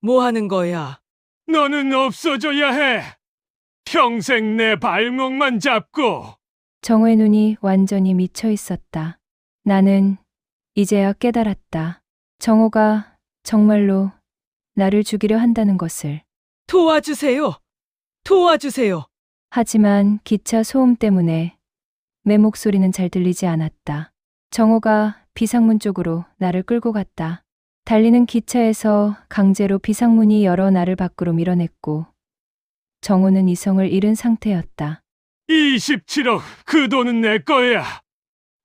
뭐 하는 거야? 너는 없어져야 해. 평생 내 발목만 잡고. 정호의 눈이 완전히 미쳐 있었다. 나는 이제야 깨달았다. 정호가 정말로 나를 죽이려 한다는 것을. 도와주세요. 도와주세요. 하지만 기차 소음 때문에 내 목소리는 잘 들리지 않았다. 정호가 비상문 쪽으로 나를 끌고 갔다. 달리는 기차에서 강제로 비상문이 열어 나를 밖으로 밀어냈고 정호는 이성을 잃은 상태였다. 27억, 그 돈은 내 거야.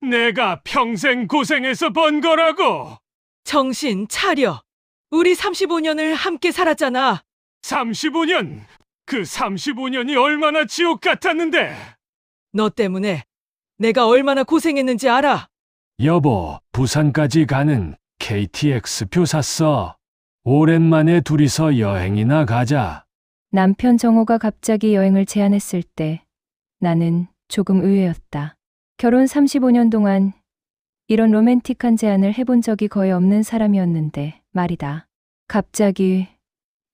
내가 평생 고생해서 번 거라고. 정신 차려. 우리 35년을 함께 살았잖아. 35년, 그 35년이 얼마나 지옥 같았는데. 너 때문에 내가 얼마나 고생했는지 알아? 여보, 부산까지 가는 KTX 표 샀어. 오랜만에 둘이서 여행이나 가자. 남편 정호가 갑자기 여행을 제안했을 때 나는 조금 의외였다. 결혼 35년 동안 이런 로맨틱한 제안을 해본 적이 거의 없는 사람이었는데 말이다. 갑자기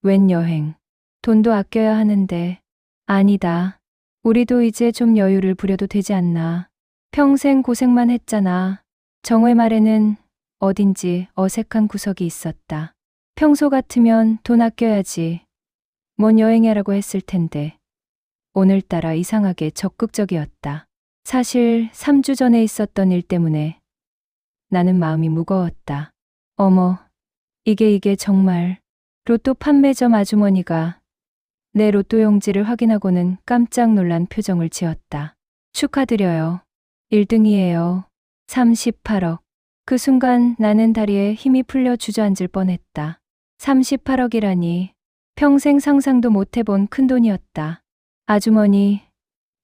웬 여행? 돈도 아껴야 하는데. 아니다. 우리도 이제 좀 여유를 부려도 되지 않나. 평생 고생만 했잖아. 정호의 말에는 어딘지 어색한 구석이 있었다. 평소 같으면 돈 아껴야지. 뭔 여행이라고 했을 텐데 오늘따라 이상하게 적극적이었다. 사실 3주 전에 있었던 일 때문에 나는 마음이 무거웠다. 어머, 이게 정말. 로또 판매점 아주머니가 내 로또 용지를 확인하고는 깜짝 놀란 표정을 지었다. 축하드려요. 1등이에요. 38억. 그 순간 나는 다리에 힘이 풀려 주저앉을 뻔했다. 38억이라니 평생 상상도 못 해본 큰돈이었다. 아주머니,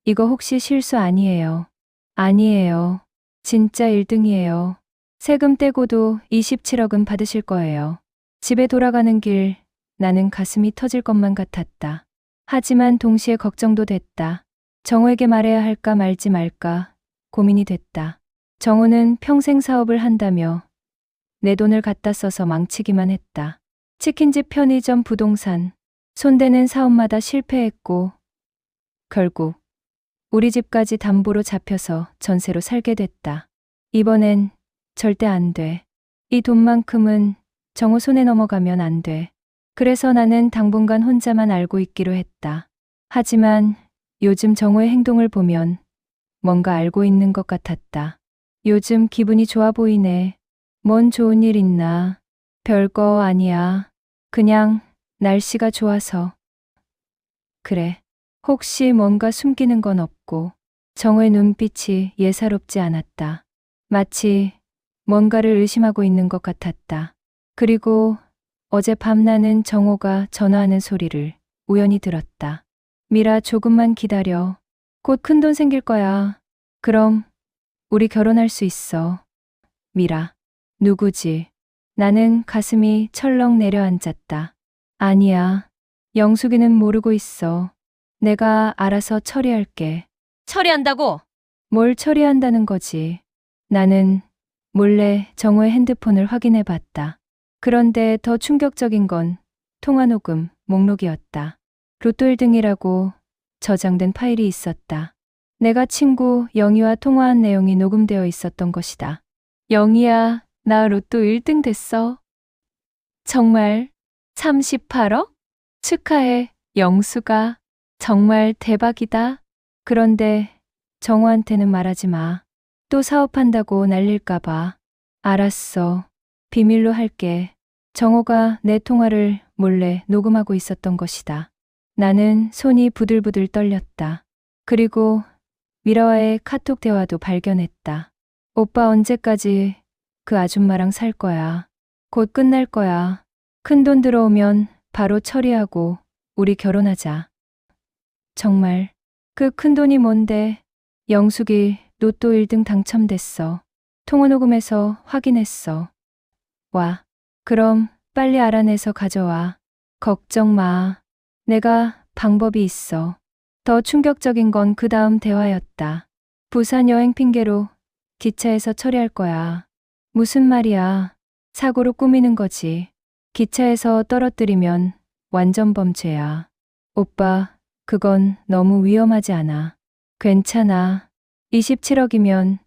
이거 혹시 실수 아니에요? 아니에요. 진짜 1등이에요. 세금 떼고도 27억은 받으실 거예요. 집에 돌아가는 길 나는 가슴이 터질 것만 같았다. 하지만 동시에 걱정도 됐다. 정호에게 말해야 할까 말지 말까 고민이 됐다. 정호는 평생 사업을 한다며 내 돈을 갖다 써서 망치기만 했다. 치킨집, 편의점, 부동산, 손대는 사업마다 실패했고 결국 우리 집까지 담보로 잡혀서 전세로 살게 됐다. 이번엔 절대 안 돼. 이 돈만큼은 정호 손에 넘어가면 안 돼. 그래서 나는 당분간 혼자만 알고 있기로 했다. 하지만 요즘 정호의 행동을 보면 뭔가 알고 있는 것 같았다. 요즘 기분이 좋아 보이네. 뭔 좋은 일 있나? 별거 아니야. 그냥 날씨가 좋아서. 그래. 혹시 뭔가 숨기는 건 없고. 정호의 눈빛이 예사롭지 않았다. 마치 뭔가를 의심하고 있는 것 같았다. 그리고 어젯밤 나는 정호가 전화하는 소리를 우연히 들었다. 미라, 조금만 기다려. 곧 큰돈 생길 거야. 그럼 우리 결혼할 수 있어. 미라. 누구지? 나는 가슴이 철렁 내려앉았다. 아니야. 영숙이는 모르고 있어. 내가 알아서 처리할게. 처리한다고? 뭘 처리한다는 거지? 나는 몰래 정호의 핸드폰을 확인해 봤다. 그런데 더 충격적인 건 통화 녹음 목록이었다. 로또 1등이라고 저장된 파일이 있었다. 내가 친구 영희와 통화한 내용이 녹음되어 있었던 것이다. 영희야, 나 로또 1등 됐어. 정말 38억? 축하해, 영수가. 정말 대박이다. 그런데 정호한테는 말하지 마. 또 사업한다고 날릴까 봐. 알았어. 비밀로 할게. 정호가 내 통화를 몰래 녹음하고 있었던 것이다. 나는 손이 부들부들 떨렸다. 그리고 미라와의 카톡 대화도 발견했다. 오빠 언제까지 그 아줌마랑 살 거야? 곧 끝날 거야. 큰돈 들어오면 바로 처리하고 우리 결혼하자. 정말 그 큰돈이 뭔데? 영숙이 로또 1등 당첨됐어. 통화 녹음해서 확인했어. 와, 그럼 빨리 알아내서 가져와. 걱정 마. 내가 방법이 있어. 더 충격적인 건 그 다음 대화였다. 부산 여행 핑계로 기차에서 처리할 거야. 무슨 말이야. 사고로 꾸미는 거지. 기차에서 떨어뜨리면 완전 범죄야. 오빠, 그건 너무 위험하지 않아. 괜찮아. 27억이면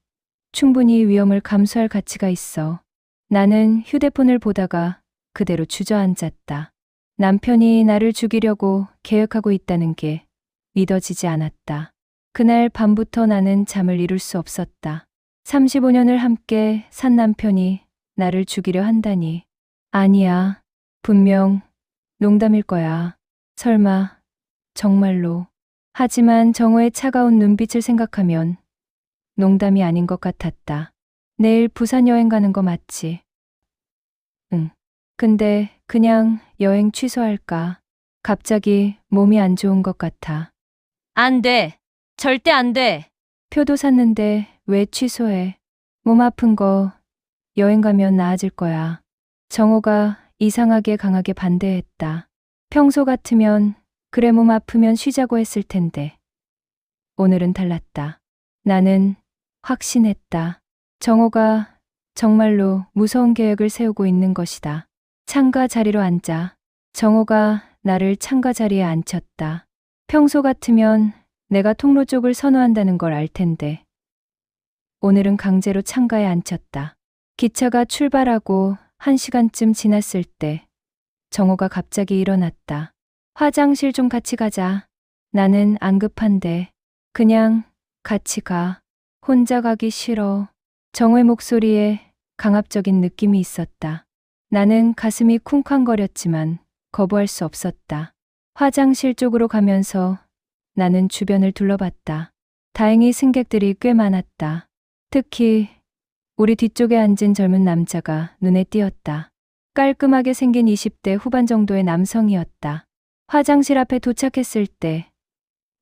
충분히 위험을 감수할 가치가 있어. 나는 휴대폰을 보다가 그대로 주저앉았다. 남편이 나를 죽이려고 계획하고 있다는 게 믿어지지 않았다. 그날 밤부터 나는 잠을 이룰 수 없었다. 35년을 함께 산 남편이 나를 죽이려 한다니. 아니야. 분명 농담일 거야. 설마 정말로. 하지만 정호의 차가운 눈빛을 생각하면 농담이 아닌 것 같았다. 내일 부산 여행 가는 거 맞지? 응. 근데 그냥 여행 취소할까? 갑자기 몸이 안 좋은 것 같아. 안 돼. 절대 안 돼. 표도 샀는데 왜 취소해? 몸 아픈 거 여행 가면 나아질 거야. 정호가 이상하게 강하게 반대했다. 평소 같으면 그래 몸 아프면 쉬자고 했을 텐데. 오늘은 달랐다. 나는 확신했다. 정호가 정말로 무서운 계획을 세우고 있는 것이다. 창가 자리로 앉자. 정호가 나를 창가 자리에 앉혔다. 평소 같으면 내가 통로 쪽을 선호한다는 걸 알 텐데. 오늘은 강제로 창가에 앉혔다. 기차가 출발하고 1시간쯤 지났을 때 정호가 갑자기 일어났다. 화장실 좀 같이 가자. 나는 안 급한데. 그냥 같이 가. 혼자 가기 싫어. 정호의 목소리에 강압적인 느낌이 있었다. 나는 가슴이 쿵쾅거렸지만 거부할 수 없었다. 화장실 쪽으로 가면서 나는 주변을 둘러봤다. 다행히 승객들이 꽤 많았다. 특히 우리 뒤쪽에 앉은 젊은 남자가 눈에 띄었다. 깔끔하게 생긴 20대 후반 정도의 남성이었다. 화장실 앞에 도착했을 때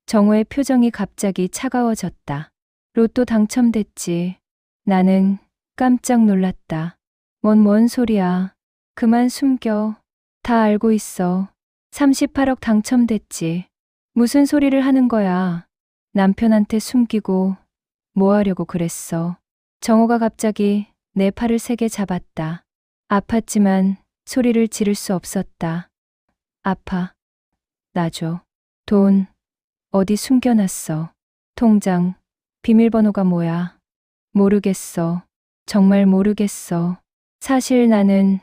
정호의 표정이 갑자기 차가워졌다. 로또 당첨됐지. 나는 깜짝 놀랐다. 뭔 소리야. 그만 숨겨. 다 알고 있어. 38억 당첨됐지. 무슨 소리를 하는 거야. 남편한테 숨기고 뭐 하려고 그랬어. 정호가 갑자기 내 팔을 세게 잡았다. 아팠지만 소리를 지를 수 없었다. 아파. 놔줘. 돈 어디 숨겨놨어. 통장 비밀번호가 뭐야. 모르겠어. 정말 모르겠어. 사실 나는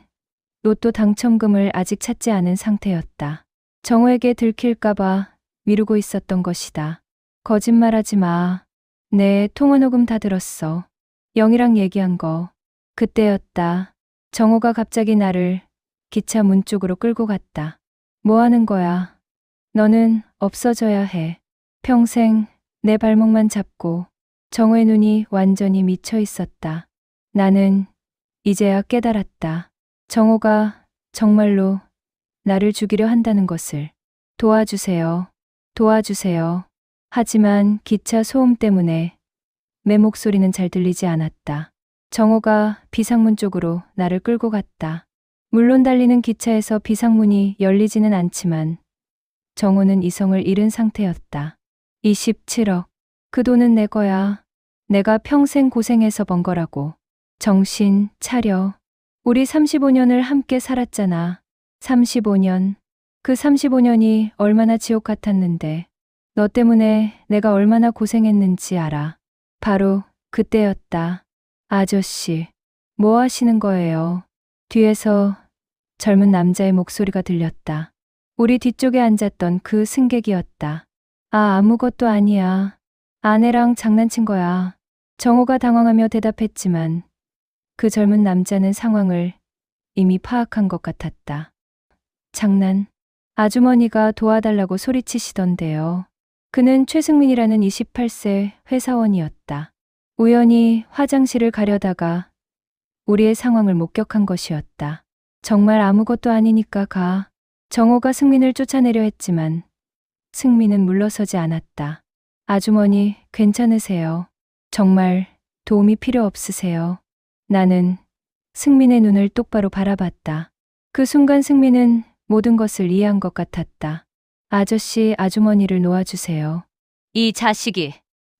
로또 당첨금을 아직 찾지 않은 상태였다. 정호에게 들킬까봐 미루고 있었던 것이다. 거짓말하지 마. 내 통화녹음 다 들었어. 영희랑 얘기한 거. 그때였다. 정호가 갑자기 나를 기차 문 쪽으로 끌고 갔다. 뭐 하는 거야? 너는 없어져야 해. 평생 내 발목만 잡고. 정호의 눈이 완전히 미쳐 있었다. 나는 이제야 깨달았다. 정호가 정말로 나를 죽이려 한다는 것을. 도와주세요. 도와주세요. 하지만 기차 소음 때문에 내 목소리는 잘 들리지 않았다. 정호가 비상문 쪽으로 나를 끌고 갔다. 물론 달리는 기차에서 비상문이 열리지는 않지만 정호는 이성을 잃은 상태였다. 27억. 그 돈은 내 거야. 내가 평생 고생해서 번 거라고. 정신 차려. 우리 35년을 함께 살았잖아. 35년. 그 35년이 얼마나 지옥 같았는데. 너 때문에 내가 얼마나 고생했는지 알아. 바로 그때였다. 아저씨, 뭐 하시는 거예요? 뒤에서 젊은 남자의 목소리가 들렸다. 우리 뒤쪽에 앉았던 그 승객이었다. 아, 아무것도 아니야. 아내랑 장난친 거야. 정호가 당황하며 대답했지만 그 젊은 남자는 상황을 이미 파악한 것 같았다. 장난. 아주머니가 도와달라고 소리치시던데요. 그는 최승민이라는 28세 회사원이었다. 우연히 화장실을 가려다가 우리의 상황을 목격한 것이었다. 정말 아무것도 아니니까 가. 정호가 승민을 쫓아내려 했지만 승민은 물러서지 않았다. 아주머니, 괜찮으세요? 정말 도움이 필요 없으세요? 나는 승민의 눈을 똑바로 바라봤다. 그 순간 승민은 모든 것을 이해한 것 같았다. 아저씨, 아주머니를 놓아주세요. 이 자식이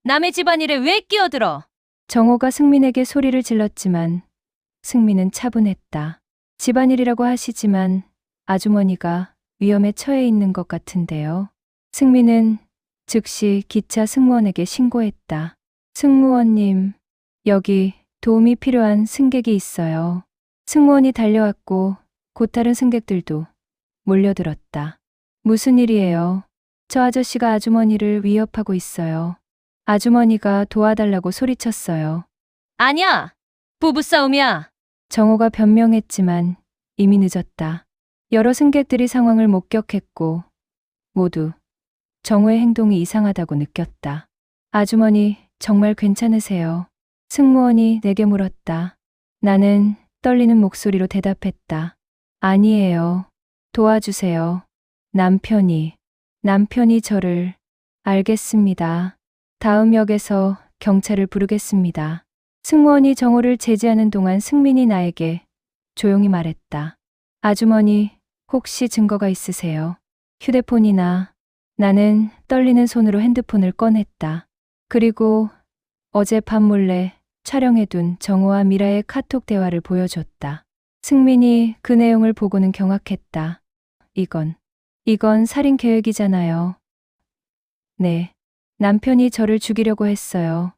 남의 집안일에 왜 끼어들어? 정호가 승민에게 소리를 질렀지만 승민은 차분했다. 집안일이라고 하시지만 아주머니가 위험에 처해 있는 것 같은데요. 승민은 즉시 기차 승무원에게 신고했다. 승무원님, 여기 도움이 필요한 승객이 있어요. 승무원이 달려왔고 곧 다른 승객들도 몰려들었다. 무슨 일이에요? 저 아저씨가 아주머니를 위협하고 있어요. 아주머니가 도와달라고 소리쳤어요. 아니야. 부부싸움이야. 정호가 변명했지만 이미 늦었다. 여러 승객들이 상황을 목격했고 모두 정호의 행동이 이상하다고 느꼈다. 아주머니, 정말 괜찮으세요? 승무원이 내게 물었다. 나는 떨리는 목소리로 대답했다. 아니에요. 도와주세요. 남편이 저를. 알겠습니다. 다음 역에서 경찰을 부르겠습니다. 승무원이 정호를 제지하는 동안 승민이 나에게 조용히 말했다. 아주머니, 혹시 증거가 있으세요? 휴대폰이나. 나는 떨리는 손으로 핸드폰을 꺼냈다. 그리고 어젯밤 몰래 촬영해둔 정호와 미라의 카톡 대화를 보여줬다. 승민이 그 내용을 보고는 경악했다. 이건 살인 계획이잖아요. 네. 남편이 저를 죽이려고 했어요.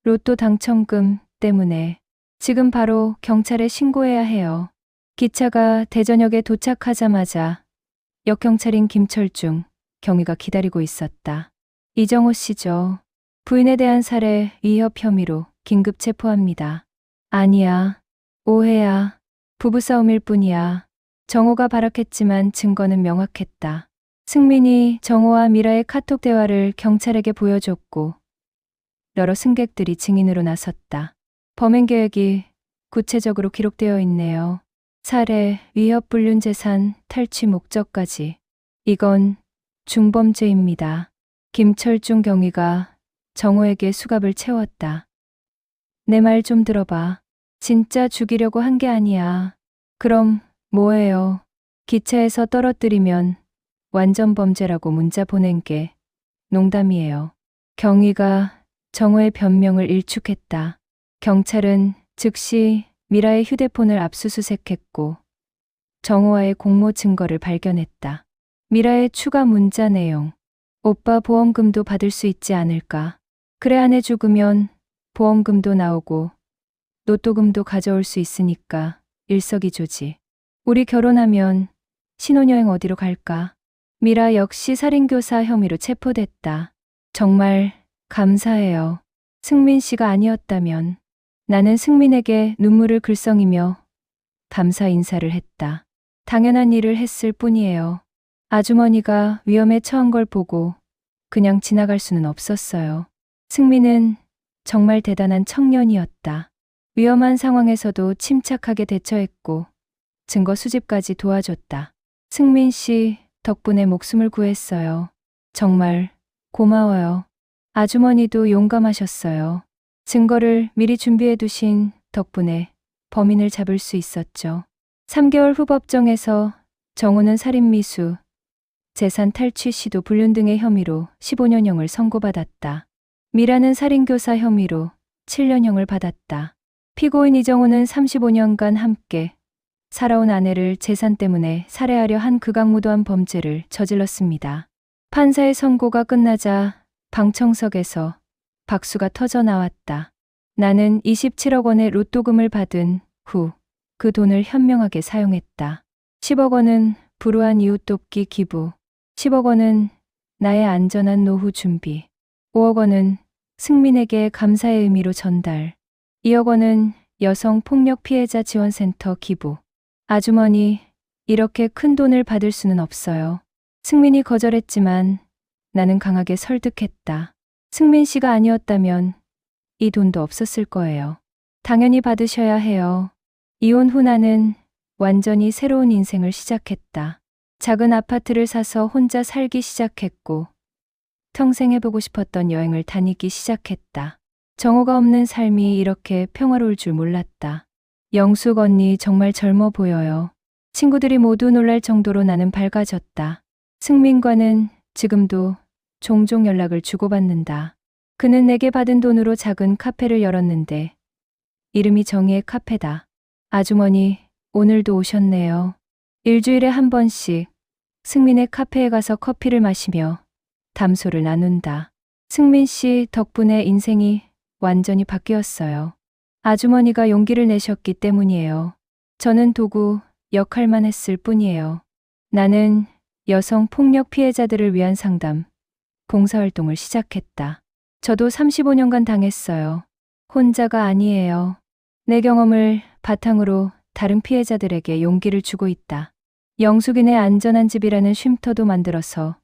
로또 당첨금 때문에. 지금 바로 경찰에 신고해야 해요. 기차가 대전역에 도착하자마자 역경찰인 김철중 경위가 기다리고 있었다. 이정호 씨죠. 부인에 대한 살해 위협 혐의로 긴급 체포합니다. 아니야. 오해야. 부부싸움일 뿐이야. 정호가 발악했지만 증거는 명확했다. 승민이 정호와 미라의 카톡 대화를 경찰에게 보여줬고 여러 승객들이 증인으로 나섰다. 범행 계획이 구체적으로 기록되어 있네요. 살해, 위협 불륜 재산, 탈취 목적까지. 이건 중범죄입니다. 김철중 경위가 정호에게 수갑을 채웠다. 내 말 좀 들어봐. 진짜 죽이려고 한 게 아니야. 그럼 뭐예요? 기차에서 떨어뜨리면 완전 범죄라고 문자 보낸 게 농담이에요. 경위가 정호의 변명을 일축했다. 경찰은 즉시 미라의 휴대폰을 압수수색했고 정호와의 공모 증거를 발견했다. 미라의 추가 문자 내용. 오빠 보험금도 받을 수 있지 않을까? 그래, 아내 죽으면 보험금도 나오고 로또금도 가져올 수 있으니까 일석이조지. 우리 결혼하면 신혼여행 어디로 갈까? 미라 역시 살인교사 혐의로 체포됐다. 정말 감사해요. 승민 씨가 아니었다면. 나는 승민에게 눈물을 글썽이며 감사 인사를 했다. 당연한 일을 했을 뿐이에요. 아주머니가 위험에 처한 걸 보고 그냥 지나갈 수는 없었어요. 승민은 정말 대단한 청년이었다. 위험한 상황에서도 침착하게 대처했고 증거 수집까지 도와줬다. 승민 씨 덕분에 목숨을 구했어요. 정말 고마워요. 아주머니도 용감하셨어요. 증거를 미리 준비해 두신 덕분에 범인을 잡을 수 있었죠. 3개월 후 법정에서 정호는 살인미수, 재산 탈취 시도 불륜 등의 혐의로 15년형을 선고받았다. 미라는 살인교사 혐의로 7년형을 받았다. 피고인 이정호는 35년간 함께 살아온 아내를 재산 때문에 살해하려 한 극악무도한 범죄를 저질렀습니다. 판사의 선고가 끝나자 방청석에서 박수가 터져 나왔다. 나는 27억 원의 로또금을 받은 후 그 돈을 현명하게 사용했다. 10억 원은 불우한 이웃 돕기 기부, 10억 원은 나의 안전한 노후 준비, 5억 원은 승민에게 감사의 의미로 전달, 2억 원은 여성 폭력 피해자 지원센터 기부. 아주머니, 이렇게 큰 돈을 받을 수는 없어요. 승민이 거절했지만 나는 강하게 설득했다. 승민 씨가 아니었다면 이 돈도 없었을 거예요. 당연히 받으셔야 해요. 이혼 후 나는 완전히 새로운 인생을 시작했다. 작은 아파트를 사서 혼자 살기 시작했고 평생 해보고 싶었던 여행을 다니기 시작했다. 정호가 없는 삶이 이렇게 평화로울 줄 몰랐다. 영숙 언니 정말 젊어 보여요. 친구들이 모두 놀랄 정도로 나는 밝아졌다. 승민과는 지금도 종종 연락을 주고받는다. 그는 내게 받은 돈으로 작은 카페를 열었는데 이름이 정의의 카페다. 아주머니, 오늘도 오셨네요. 일주일에 한 번씩 승민의 카페에 가서 커피를 마시며 담소를 나눈다. 승민 씨 덕분에 인생이 완전히 바뀌었어요. 아주머니가 용기를 내셨기 때문이에요. 저는 도구 역할만 했을 뿐이에요. 나는 여성 폭력 피해자들을 위한 상담, 봉사활동을 시작했다. 저도 35년간 당했어요. 혼자가 아니에요. 내 경험을 바탕으로 다른 피해자들에게 용기를 주고 있다. 영숙인의 안전한 집이라는 쉼터도 만들어서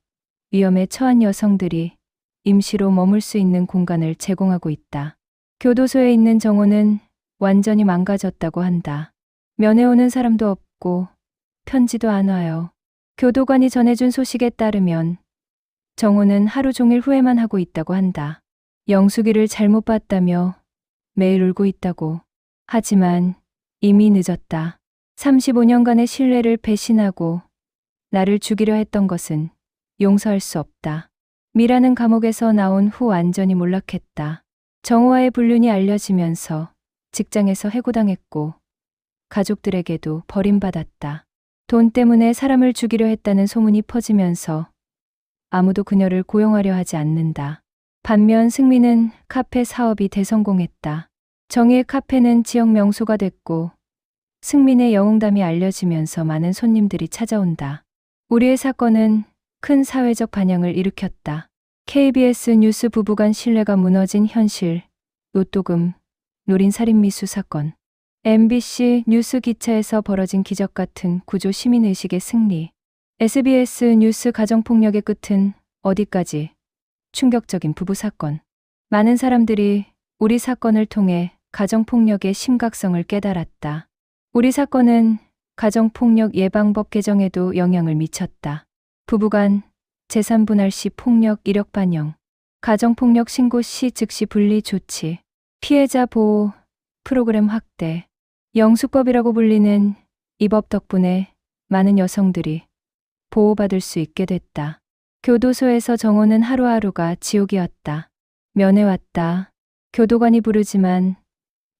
위험에 처한 여성들이 임시로 머물 수 있는 공간을 제공하고 있다. 교도소에 있는 정호는 완전히 망가졌다고 한다. 면회 오는 사람도 없고 편지도 안 와요. 교도관이 전해준 소식에 따르면 정호는 하루 종일 후회만 하고 있다고 한다. 영숙이를 잘못 봤다며 매일 울고 있다고. 하지만 이미 늦었다. 35년간의 신뢰를 배신하고 나를 죽이려 했던 것은 용서할 수 없다. 미라는 감옥에서 나온 후 완전히 몰락했다. 정호와의 불륜이 알려지면서 직장에서 해고당했고 가족들에게도 버림받았다. 돈 때문에 사람을 죽이려 했다는 소문이 퍼지면서 아무도 그녀를 고용하려 하지 않는다. 반면 승민은 카페 사업이 대성공했다. 정희의 카페는 지역 명소가 됐고 승민의 영웅담이 알려지면서 많은 손님들이 찾아온다. 우리의 사건은 큰 사회적 반향을 일으켰다. KBS 뉴스 부부간 신뢰가 무너진 현실, 로또금, 노린살인미수 사건, MBC 뉴스 기차에서 벌어진 기적 같은 구조 시민의식의 승리, SBS 뉴스 가정폭력의 끝은 어디까지, 충격적인 부부 사건. 많은 사람들이 우리 사건을 통해 가정폭력의 심각성을 깨달았다. 우리 사건은 가정폭력 예방법 개정에도 영향을 미쳤다. 부부간 재산분할 시 폭력 이력 반영, 가정폭력 신고 시 즉시 분리 조치, 피해자 보호 프로그램 확대, 영수법이라고 불리는 이 법 덕분에 많은 여성들이 보호받을 수 있게 됐다. 교도소에서 정호는 하루하루가 지옥이었다. 면회 왔다. 교도관이 부르지만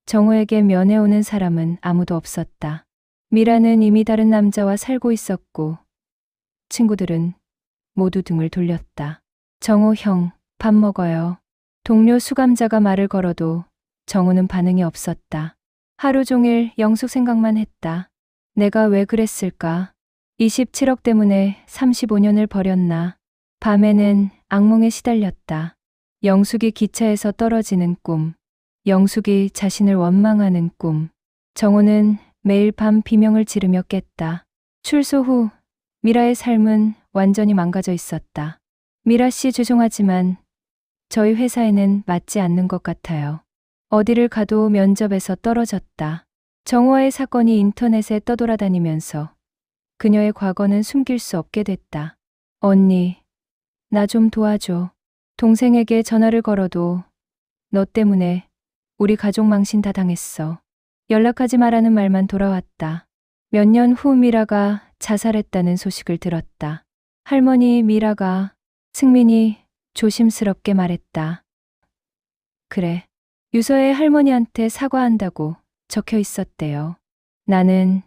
정호에게 면회 오는 사람은 아무도 없었다. 미라는 이미 다른 남자와 살고 있었고 친구들은 모두 등을 돌렸다. 정호 형, 밥 먹어요. 동료 수감자가 말을 걸어도 정호는 반응이 없었다. 하루 종일 영숙 생각만 했다. 내가 왜 그랬을까? 27억 때문에 35년을 버렸나? 밤에는 악몽에 시달렸다. 영숙이 기차에서 떨어지는 꿈, 영숙이 자신을 원망하는 꿈. 정호는 매일 밤 비명을 지르며 깼다. 출소 후 미라의 삶은 완전히 망가져 있었다. 미라 씨 죄송하지만 저희 회사에는 맞지 않는 것 같아요. 어디를 가도 면접에서 떨어졌다. 정호와의 사건이 인터넷에 떠돌아다니면서 그녀의 과거는 숨길 수 없게 됐다. 언니, 나 좀 도와줘. 동생에게 전화를 걸어도 너 때문에 우리 가족 망신 다 당했어. 연락하지 말라는 말만 돌아왔다. 몇 년 후 미라가 자살했다는 소식을 들었다. 할머니 미라가, 승민이 조심스럽게 말했다. 그래, 유서에 할머니한테 사과한다고 적혀 있었대요. 나는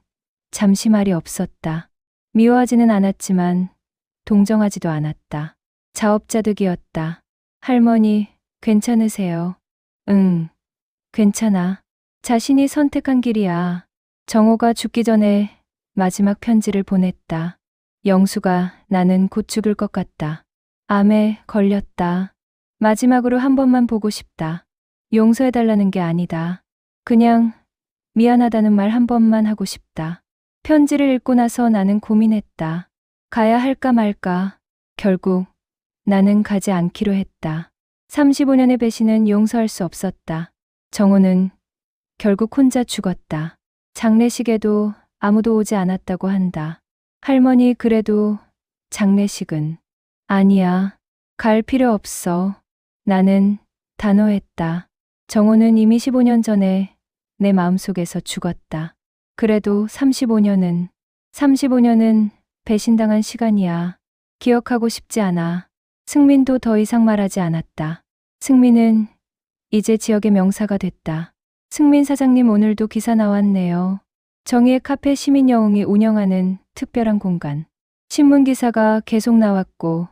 잠시 말이 없었다. 미워하지는 않았지만 동정하지도 않았다. 자업자득이었다. 할머니, 괜찮으세요? 응, 괜찮아. 자신이 선택한 길이야. 정호가 죽기 전에 마지막 편지를 보냈다. 영수가 나는 곧 죽을 것 같다. 암에 걸렸다. 마지막으로 한 번만 보고 싶다. 용서해달라는 게 아니다. 그냥 미안하다는 말 한 번만 하고 싶다. 편지를 읽고 나서 나는 고민했다. 가야 할까 말까. 결국 나는 가지 않기로 했다. 35년의 배신은 용서할 수 없었다. 정호는 결국 혼자 죽었다. 장례식에도 아무도 오지 않았다고 한다. 할머니 그래도 장례식은 아니야. 갈 필요 없어. 나는 단호했다. 정호는 이미 15년 전에 내 마음속에서 죽었다. 그래도 35년은 배신당한 시간이야. 기억하고 싶지 않아. 승민도 더 이상 말하지 않았다. 승민은 이제 지역의 명사가 됐다. 승민 사장님 오늘도 기사 나왔네요. 정의의 카페 시민영웅이 운영하는 특별한 공간. 신문 기사가 계속 나왔고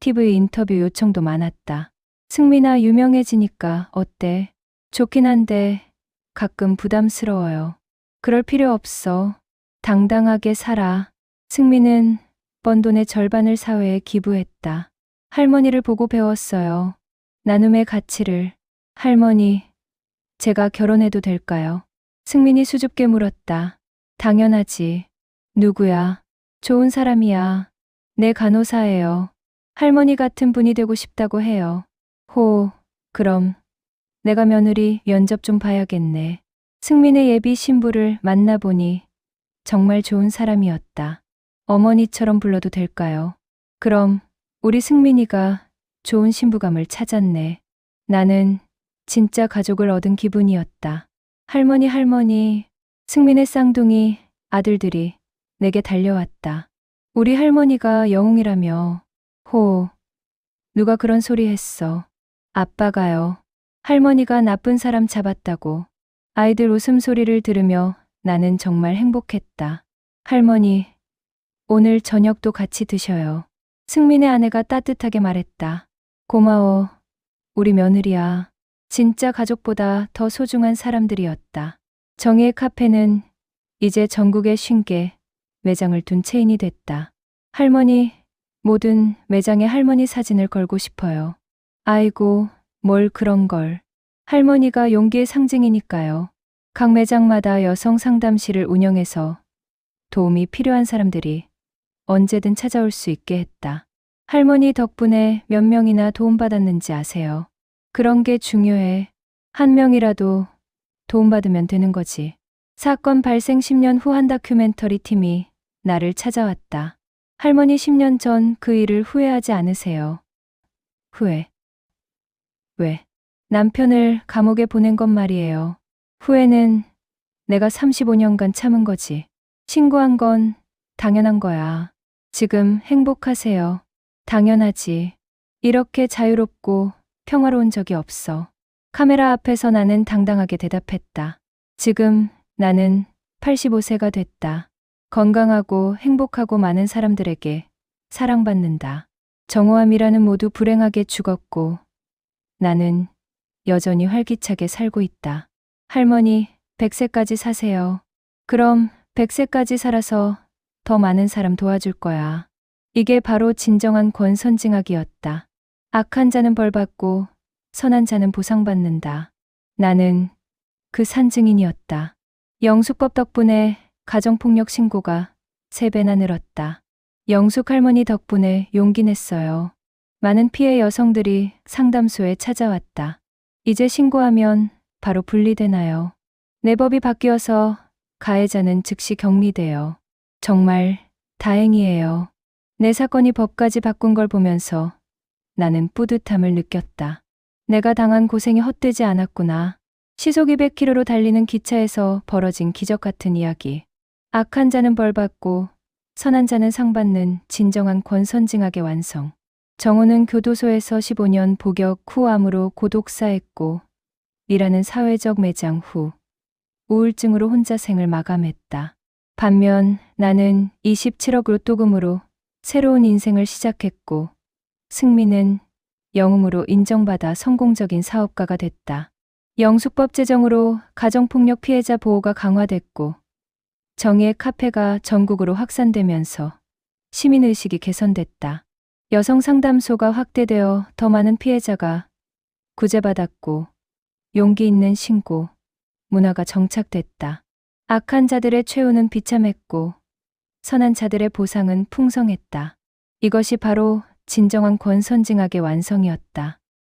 TV 인터뷰 요청도 많았다. 승민아, 유명해지니까 어때? 좋긴 한데 가끔 부담스러워요. 그럴 필요 없어. 당당하게 살아. 승민은 번 돈의 절반을 사회에 기부했다. 할머니를 보고 배웠어요. 나눔의 가치를. 할머니, 제가 결혼해도 될까요? 승민이 수줍게 물었다. 당연하지. 누구야? 좋은 사람이야. 내 간호사예요. 할머니 같은 분이 되고 싶다고 해요. 그럼 내가 며느리 면접 좀 봐야겠네. 승민의 예비 신부를 만나보니 정말 좋은 사람이었다. 어머니처럼 불러도 될까요? 그럼 우리 승민이가 좋은 신부감을 찾았네. 나는 진짜 가족을 얻은 기분이었다. 할머니, 승민의 쌍둥이 아들들이 내게 달려왔다. 우리 할머니가 영웅이라며. 누가 그런 소리 했어? 아빠가요. 할머니가 나쁜 사람 잡았다고. 아이들 웃음소리를 들으며 나는 정말 행복했다. 할머니, 오늘 저녁도 같이 드셔요. 승민의 아내가 따뜻하게 말했다. 고마워. 우리 며느리야. 진짜 가족보다 더 소중한 사람들이었다. 정의의 카페는 이제 전국에 50개 매장을 둔 체인이 됐다. 할머니, 모든 매장에 할머니 사진을 걸고 싶어요. 아이고, 뭘 그런 걸. 할머니가 용기의 상징이니까요. 각 매장마다 여성 상담실을 운영해서 도움이 필요한 사람들이 언제든 찾아올 수 있게 했다. 할머니 덕분에 몇 명이나 도움받았는지 아세요? 그런 게 중요해. 한 명이라도 도움받으면 되는 거지. 사건 발생 10년 후 한 다큐멘터리 팀이 나를 찾아왔다. 할머니 10년 전 그 일을 후회하지 않으세요? 후회. 왜? 남편을 감옥에 보낸 것 말이에요. 후회는 내가 35년간 참은 거지. 신고한 건 당연한 거야. 지금 행복하세요. 당연하지. 이렇게 자유롭고 평화로운 적이 없어. 카메라 앞에서 나는 당당하게 대답했다. 지금 나는 85세가 됐다. 건강하고 행복하고 많은 사람들에게 사랑받는다. 정호와 미라는 모두 불행하게 죽었고 나는 여전히 활기차게 살고 있다. 할머니, 100세까지 사세요. 그럼 100세까지 살아서 더 많은 사람 도와줄 거야. 이게 바로 진정한 권선징악이었다. 악한 자는 벌받고 선한 자는 보상받는다. 나는 그 산증인이었다. 영숙법 덕분에 가정폭력 신고가 3배나 늘었다. 영숙 할머니 덕분에 용기 냈어요. 많은 피해 여성들이 상담소에 찾아왔다. 이제 신고하면 바로 분리되나요? 내 법이 바뀌어서 가해자는 즉시 격리돼요. 정말 다행이에요. 내 사건이 법까지 바꾼 걸 보면서 나는 뿌듯함을 느꼈다. 내가 당한 고생이 헛되지 않았구나. 시속 200km로 달리는 기차에서 벌어진 기적 같은 이야기. 악한 자는 벌받고 선한 자는 상받는 진정한 권선징악의 완성. 정호는 교도소에서 15년 복역 후 암으로 고독사했고 미라는 사회적 매장 후 우울증으로 혼자 생을 마감했다. 반면 나는 27억 로또금으로 새로운 인생을 시작했고 승민은 영웅으로 인정받아 성공적인 사업가가 됐다. 영숙법 제정으로 가정폭력 피해자 보호가 강화됐고 정의의 카페가 전국으로 확산되면서 시민의식이 개선됐다. 여성 상담소가 확대되어 더 많은 피해자가 구제받았고 용기 있는 신고, 문화가 정착됐다. 악한 자들의 최후는 비참했고 선한 자들의 보상은 풍성했다. 이것이 바로 진정한 권선징악의 완성이었다.